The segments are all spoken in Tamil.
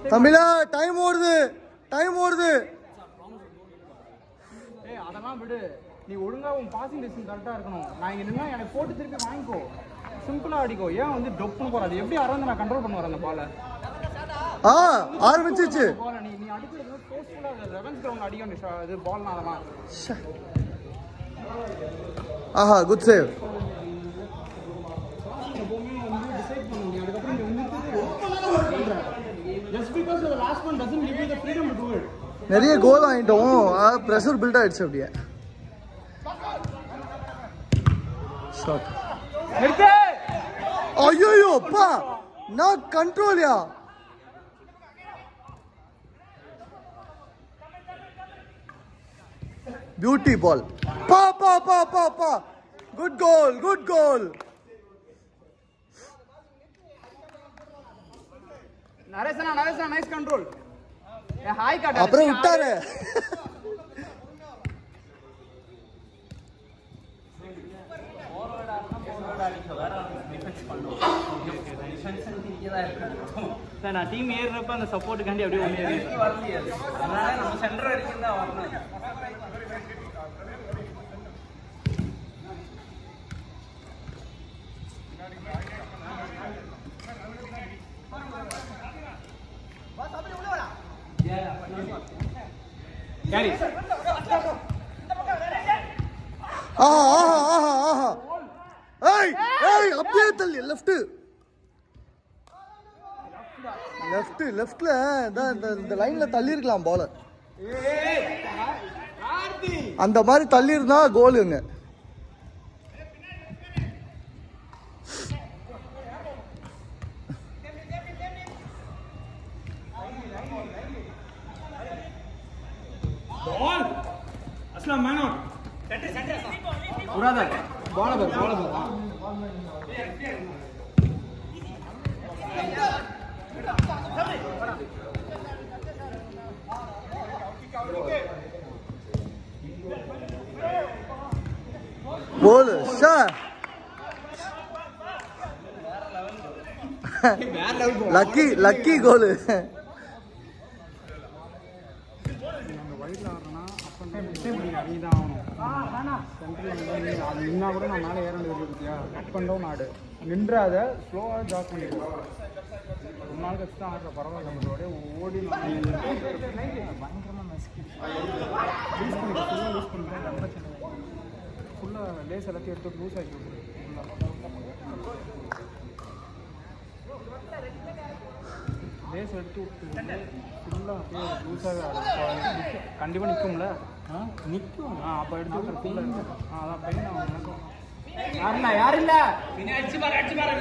தமிழா டைம் ஓடுது ஏய் அதெல்லாம் விடு நீ ஒழுங்கா உன் பாசிங் டிஸ்டன்ஸ் கரெக்டா இருக்கணும் நான் இங்க நின்னா எனக்கு போட்டு திருப்பி வாங்கிக்கோ சிம்பிளா அடிக்கோ ஏன் வந்து டொப்னு போறாது எப்படி அரந்து நான் கண்ட்ரோல் பண்ணுவார் அந்த பாலை ஆரம்பிச்சிச்சு பால் நீ அடிக்கிறது ஃபோர்ஸ்ஃபுல்லா ரெவென்ஸ் கிரவுண்ட் அடிக்கணும் இது பால்னா அதெல்லாம் ஆஹா good save just because the last one doesn't give you the freedom to do it நிறைய கோல் ஆயிட்டோம் பிரஷர் பில்ட் ஆயிடுச்சு அப்படியே ஷாட் நிறுத்து ஐயோ அப்பா நான் கண்ட்ரோல்யா பியூட்டி பால் பா பா பா பா பா குட் கோல் நரேசனா நைஸ் கண்ட்ரோல் ஹாய் காட் அப்புறம் விட்டாரு நான் டீம் ஏறறப்ப அந்த சப்போர்ட்டுக்காண்டி அப்படியே வரலையே அதனால நம்ம சென்டர் வரைக்கும் தான் வரணும் Carry. அப்படியே தள்ளி லெஃப்ட்ல இந்த லைன்ல தள்ளி இருக்கலாம் பால அந்த மாதிரி தள்ளி இருந்தா கோலுங்க Ball. Aslam man out. Center. Brother. Ball. Ball. Sir. Lucky goal. நின்னா கூட நான் மேலே ஏற வேண்டியது அப் அண்ட் டவுன் ஆடு நின்றாத ஸ்லோவாக ஜாக் பண்ணிடுவோம் ஒரு நாள் கழிச்சு தான் ஆடுற பரவாயில்ல நம்மளோட ஓடி பயங்கரமாக நசுக்கி லூஸ் பண்ணுறேன் ஃபுல்லாக லேஸ் எல்லாத்தையும் எடுத்து லூஸ் ஆக்கி லேஸ் எடுத்து விட்டு ஃபுல்லாக லூஸாகவே ஆடும் கண்டிப்பாக நிற்கும்ல நிற்கும் அப்போ எடுத்து விட்டுருக்கீங்க அதான் பெயின் ஆகும் எனக்கும் யார் இல்ல அடிச்சு பாரு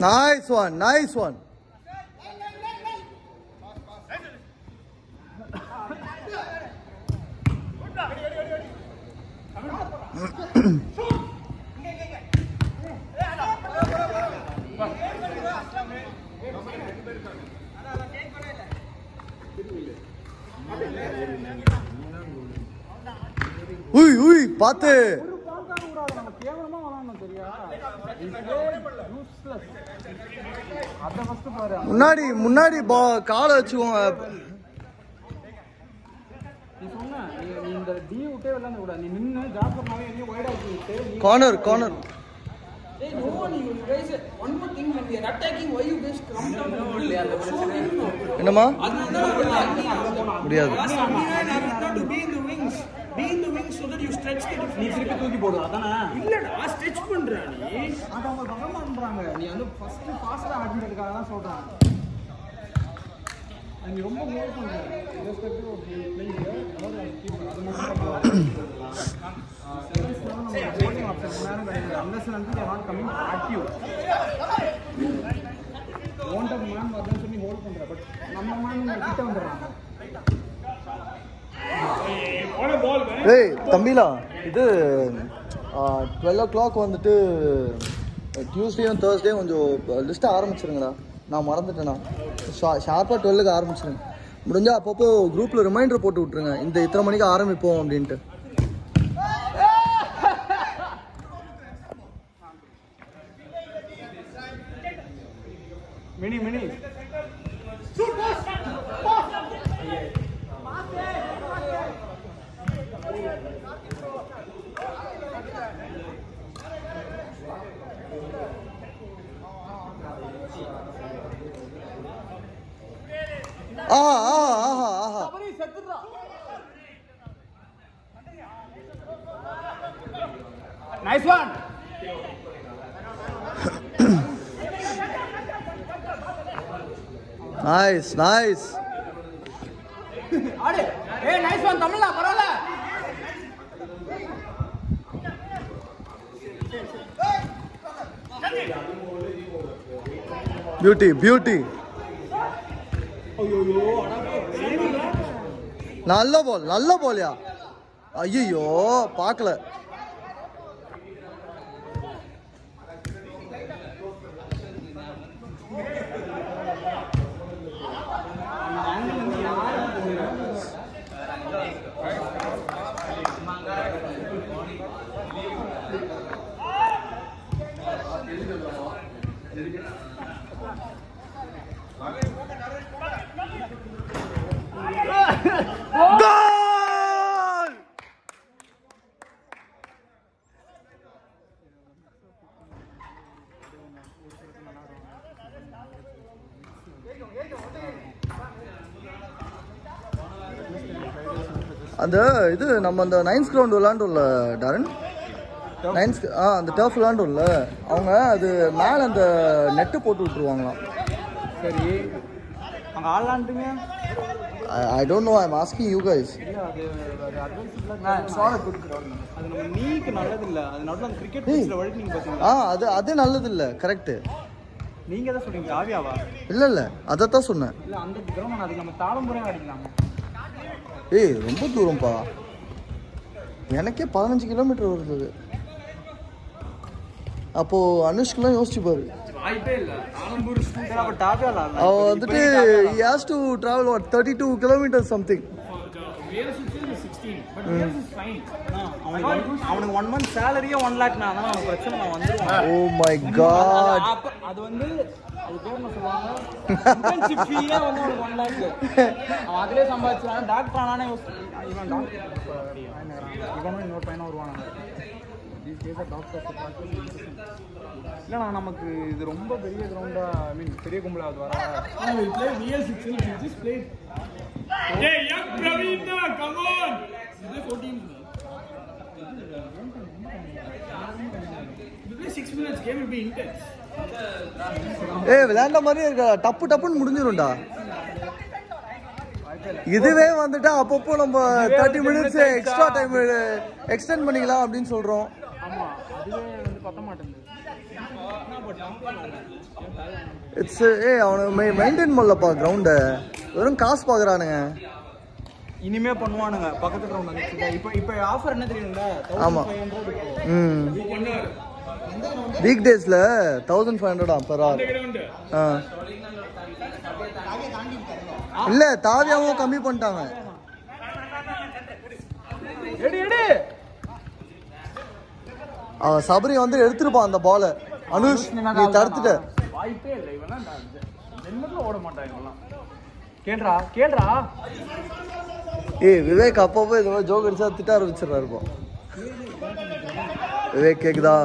Nice one. உய் பாத்து முன்னாடி காலை வச்சுக்கோங்க கார்னர் என்னமா முடியாது Be in the wings so that you stretch the நீ திருப்பி தூக்கி போடு அதானே இல்லடா ஸ்ட்ரெச் பண்றா நீ அத அவங்க பகமா பண்றாங்க நீ வந்து ஃபர்ஸ்ட் ஃபாஸ்டா ஆடினதுக்காக தான் சொல்றேன் நீ ரொம்ப மூவ் பண்ற respect of playing or keeper அது மட்டும் போலிங் ஆப்ஷன் மேல unless and until they are not coming active want of man வரணும் சொல்லி ஹோல்ட் பண்ற பட் நம்ம man கிட்ட வந்துறாங்க தம்பிலா இது 12 o'clock வந்துட்டு டியூஸ்டேயும் தேர்ஸ்டே கொஞ்சம் லிஸ்ட்டை ஆரம்பிச்சிருங்கடா நான் மறந்துட்டேண்ணா ஷார்ப்பாக 12க்கு ஆரம்பிச்சிருங்க முடிஞ்சால் அப்பப்போ குரூப்பில் ரிமைண்டர் போட்டு விட்ருங்க இந்த இத்தனை மணிக்கு ஆரம்பிப்போம் அப்படின்ட்டு mini Nice one. Nice. Ade. Hey, nice one. Tamila, parala. Beauty. நல்ல பால்யா. ஐயோ பார்க்கல. அந்த இது நம்ம அந்த 9th கிரவுண்ட் விளையாண்டோம்ல டாரன் 9th அந்த டர்ஃப் விளையாண்டோம்ல அவங்க அது மேலே அந்த நெட்டு போட்டு விட்டுருவாங்களாம். சரி அங்கே ஆடலான்ட்டுங்க. I don't know, I'm asking you guys. இல்ல அது நம்ம நீக்கு நல்லது இல்ல. அது நடுவுல அந்த கிரிக்கெட் பிட்ச்ல வழுக்கி நீங்க பாத்தீங்களா? அது நல்லது இல்ல. கரெக்ட். நீங்க எதை சொல்றீங்க? காவியாவா? இல்ல அத தான் சொன்னேன். இல்ல அந்த கிரவுண்ட் அது நம்ம தாளம்புரம் அடிக்கலாம். ஏய் ரொம்ப தூரம்ப்பா. எனக்கே 15 கிலோமீட்டர் வருது. அப்போ அனுஷ்குலாம் யோசிச்சு பாரு. வாய்ப்பே இல்ல. தாளம்பூர் ஸ்கூட்டர் அப்ப டாபியால அவ வந்துட்டு he has to travel what 32 kilometers something. Wales is 16 but Wales is fine. அவனுக்கு 1 month salary 1 lakh நான் பிரச்சனை நான் வந்துருவேன். Oh my god. அது வந்து அது பேர் என்ன சொல்வாங்க? இன்டர்ன்ஷிப் ஃபீயே வந்து 1 lakh. அவன் அதிலே சம்பாதிச்சான். டாக்டர் ஆனானே இவன் டாக்டர் இவனும் இன்னொரு பையனும் வருவானாங்க. these days are doctors இல்லனா நமக்கு இது ரொம்ப பெரிய கிரவுண்டா ஐ மீன் பெரிய கும்பலா அது வரா. we play VL 16 we just play. Hey young Praveen come on. இது 14 this 6 minutes game will be intense. ஏய் விளையாண்ட மாதிரி இருக்கா. டப்புன்னு முடிஞ்சிரும்டா. இதுவே வந்துட்டா அப்பப்போ நம்ம 30 மினிட்ஸ் எக்ஸ்ட்ரா டைம் எக்ஸ்டெண்ட் பண்ணிக்கலாம் அப்படின்னு சொல்றோம். ஆமா அதுவே வந்து பத்த மாட்டேங்குது. இட்ஸ் அவனை மெயின்டைன் பண்ணலப்பா கிரவுண்ட. வெறும் காசு பாக்குறானுங்க. இனிமே பண்ணுவானுங்க பக்கத்து கிரவுண்ட் வந்து. இப்போ ஆஃபர் என்ன தெரியுங்களா? ஆமா. 1500 வீக் டேஸ்ல 1500 per hour. இல்ல தாவியாவும் கம்மி பண்ணிட்டாங்க. சபரி வந்து எடுத்துருப்பான் அந்த பால. அனுஷ் நீ தடுத்துட்ட. வாய்ப்பே இல்லை. இவெல்லாம் நெல்லுக்குள்ள ஓட மாட்டான். இவெல்லாம் கேள்றா விவேக் அப்பப்போ இந்த மாதிரி ஜோக் அடிச்சா திட்ட ஆரம்பிச்சிடறாரு. இப்போ விவேக் கேக்குதா?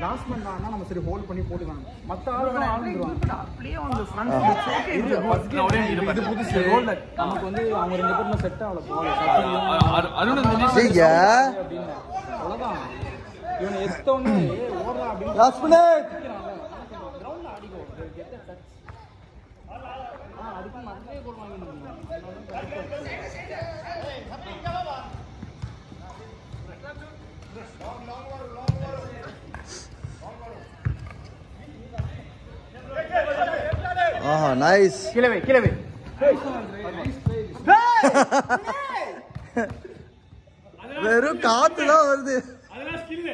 லாஸ்ட் மந்த் ஆனா நம்ம சரி ஹோல்ட் பண்ணி போடுவாங்க. மத்த ஆளுங்க ஆடுறாங்க. அப்படியே வந்து ஃப்ரண்ட் இது புதுசு ரோல் நமக்கு வந்து அவங்க ரெண்டு பேரும் செட் ஆகல போல. அருண் சரியா அவ்வளவுதான். இவனை எத்தோனே ஓடுறா அப்படி லாஸ்ட் மினிட் கிரவுண்ட்ல அடிக்கோ கெட் த டச். அதுக்கு மறந்தே கோல் வாங்கினாங்க. நைஸ். கீழே வை. வெறும் காத்துதான் வருது. அதெல்லாம் ஸ்கில்.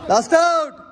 Last out.